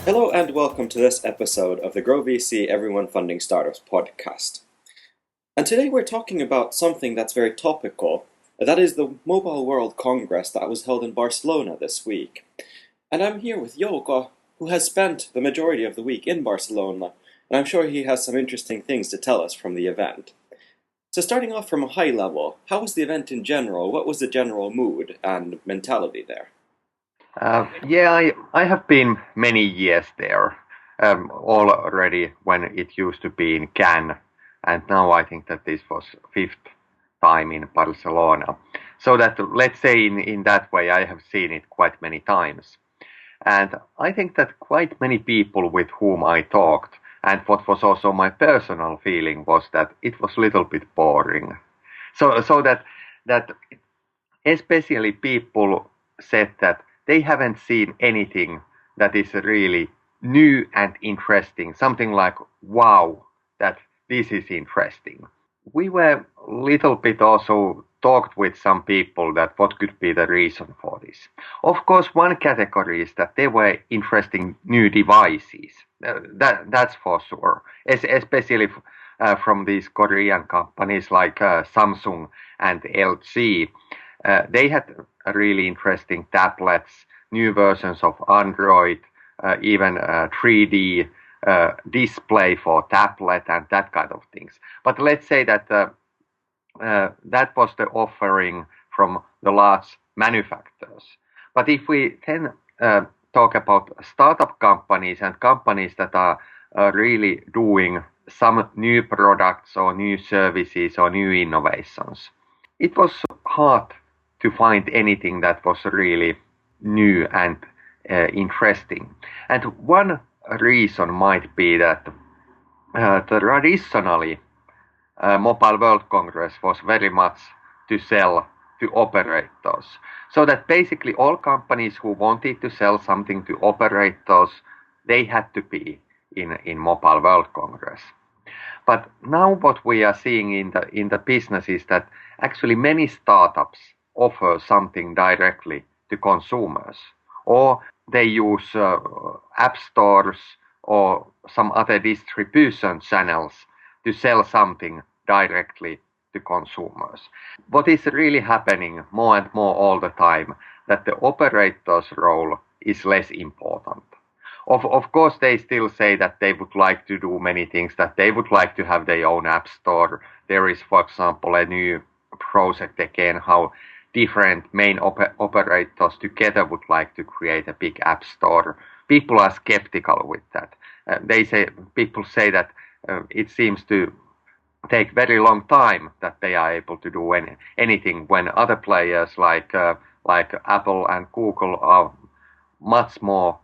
Hello and welcome to this episode of the GrowVC Everyone Funding Startups podcast. And today we're talking about something that's very topical, that is the Mobile World Congress that was held in Barcelona this week. And I'm here with Jouko, who has spent the majority of the week in Barcelona, and I'm sure he has some interesting things to tell us from the event. So starting off from a high level, how was the event in general? What was the general mood and mentality there? I have been many years there, already when it used to be in Cannes, and now I think that this was fifth time in Barcelona. So that, let's say in that way, I have seen it quite many times. And I think that quite many people with whom I talked, and what was also my personal feeling was that it was a little bit boring. So that especially people said that they haven't seen anything that is really new and interesting, something like, wow, that this is interesting. We were a little bit also talked with some people that what could be the reason for this. Of course, one category is that there were interesting new devices. That's for sure, especially from these Korean companies like Samsung and LG. They had really interesting tablets, new versions of Android, even 3D display for tablet and that kind of things. But let's say that that was the offering from the large manufacturers. But if we then talk about startup companies and companies that are really doing some new products or new services or new innovations, it was hard to find anything that was really new and interesting. And one reason might be that traditionally Mobile World Congress was very much to sell to operators. So that basically all companies who wanted to sell something to operators, they had to be in Mobile World Congress. But now what we are seeing in the business is that actually many startups offer something directly to consumers, or they use app stores or some other distribution channels to sell something directly to consumers. What is really happening more and more all the time, that the operator's role is less important. Of course, they still say that they would like to do many things, that they would like to have their own app store. There is, for example, a new project again, how different main operators together would like to create a big app store. People are skeptical with that. People say that it seems to take very long time that they are able to do anything when other players like Apple and Google are much more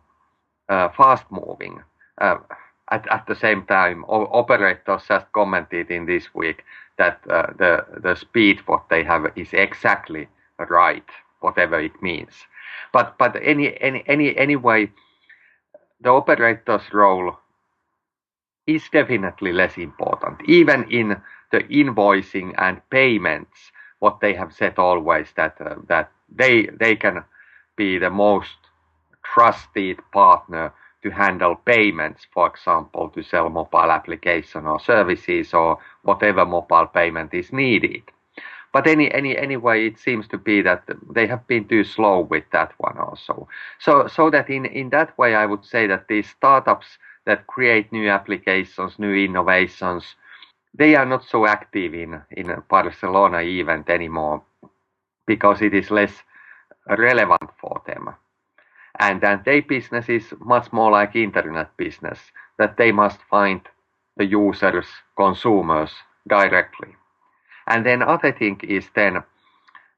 fast moving. At the same time, operators just commented in this week that the speed what they have is exactly right, whatever it means. But anyway, the operator's role is definitely less important. Even in the invoicing and payments, what they have said always that they can be the most trusted partner to handle payments, for example, to sell mobile application or services or whatever mobile payment is needed. But anyway, it seems to be that they have been too slow with that one also. So that in that way, I would say that these startups that create new applications, new innovations, they are not so active in Barcelona event anymore because it is less relevant for them. And their business is much more like internet business, that they must find the users, consumers directly. And then other thing is then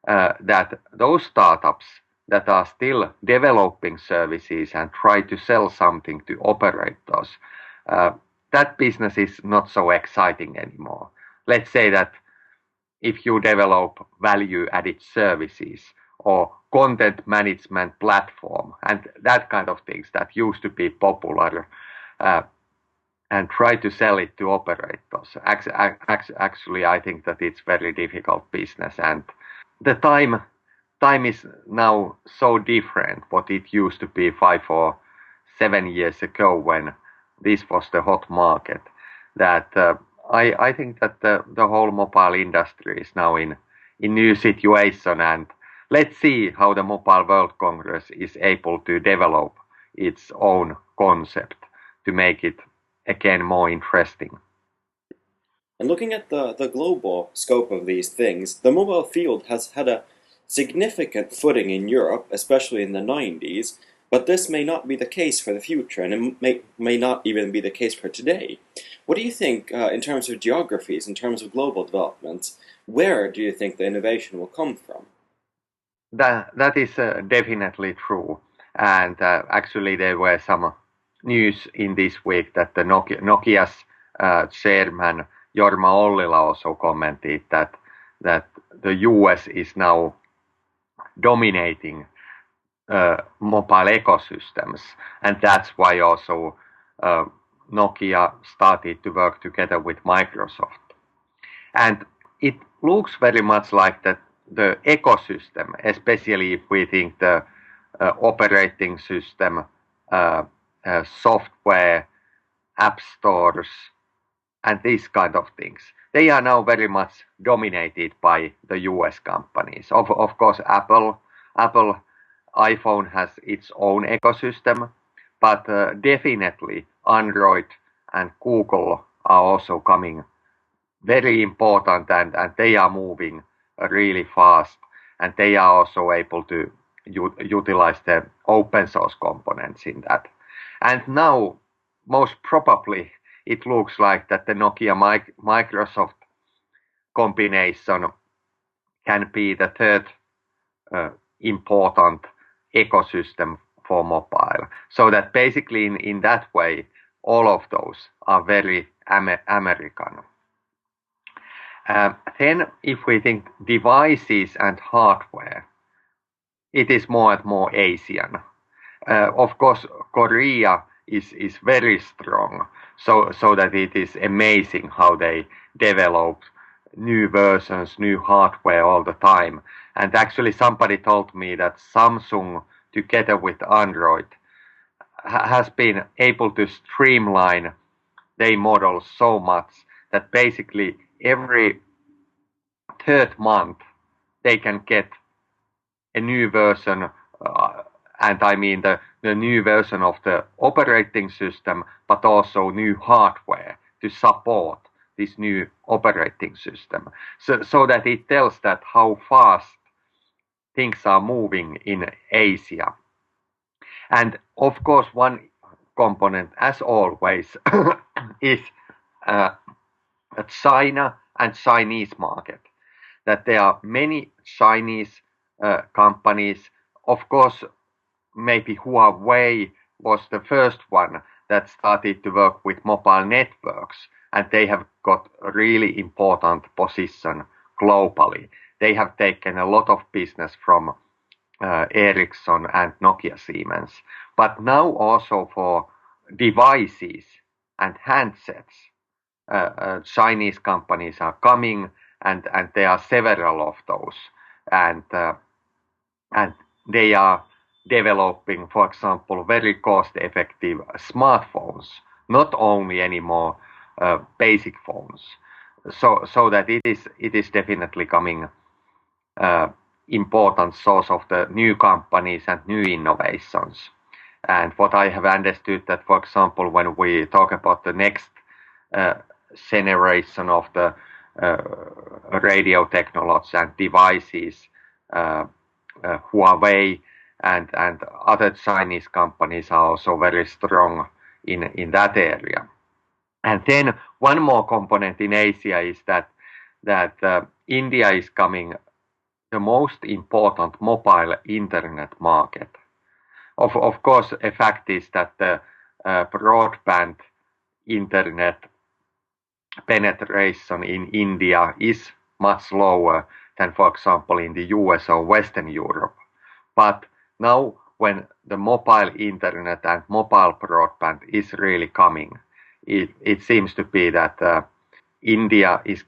that those startups that are still developing services and try to sell something to operators, that business is not so exciting anymore. Let's say that if you develop value-added services or content management platform and that kind of things that used to be popular and try to sell it to operators. Actually, I think that it's very difficult business, and the time is now so different what it used to be 5 or 7 years ago when this was the hot market, that I think that the whole mobile industry is now in new situation, and let's see how the Mobile World Congress is able to develop its own concept to make it again more interesting. And looking at the global scope of these things, the mobile field has had a significant footing in Europe, especially in the 90s, but this may not be the case for the future, and it may not even be the case for today. What do you think, in terms of geographies, in terms of global developments, where do you think the innovation will come from? That is definitely true. And actually, there were some news in this week that the Nokia's chairman Jorma Ollila also commented that the US is now dominating mobile ecosystems, and that's why also Nokia started to work together with Microsoft. And it looks very much like that the ecosystem, especially if we think the operating system, software, app stores, and these kind of things, they are now very much dominated by the US companies. Of course, Apple iPhone has its own ecosystem, but definitely Android and Google are also coming very important, and they are moving really fast, and they are also able to utilize the open source components in that. And now, most probably, it looks like that the Nokia Microsoft combination can be the third important ecosystem for mobile. So that basically in that way, all of those are very American. Then if we think devices and hardware, it is more and more Asian. Of course, Korea is very strong, so that it is amazing how they develop new versions, new hardware all the time. And actually somebody told me that Samsung, together with Android, has been able to streamline their models so much that basically every third month they can get a new version, and I mean the new version of the operating system, but also new hardware to support this new operating system. So that it tells that how fast things are moving in Asia. And of course, one component, as always, is China and Chinese market. That there are many Chinese companies. Of course, maybe Huawei was the first one that started to work with mobile networks, and they have got a really important position globally. They have taken a lot of business from Ericsson and Nokia Siemens. But now also for devices and handsets, Chinese companies are coming, and there are several of those, and they are developing, for example, very cost-effective smartphones, not only anymore basic phones. So that it is definitely coming important source of the new companies and new innovations. And what I have understood that, for example, when we talk about the next generation of the radio technology and devices, Huawei and other Chinese companies are also very strong in that area. And then one more component in Asia is that India is coming the most important mobile internet market. Of course, a fact is that the broadband internet penetration in India is much lower than, for example, in the US or Western Europe. But now when the mobile internet and mobile broadband is really coming, it seems to be that India is